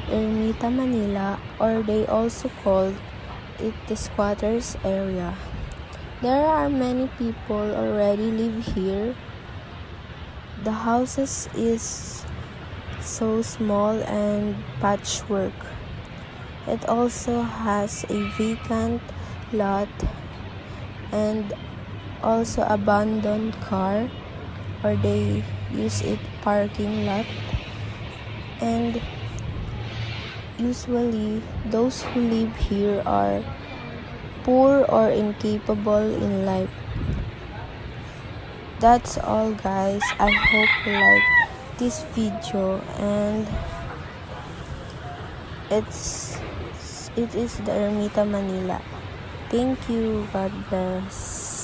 Ermita, Manila, or they also call it the squatters area. There are many people already live here. The houses is so small and patchwork. It also has a vacant lot and also abandoned car, or they use it parking lot. And usually those who live here are poor or incapable in life. That's all, guys. I hope you like this video, and it is the Ermita, Manila. Thank you. God bless.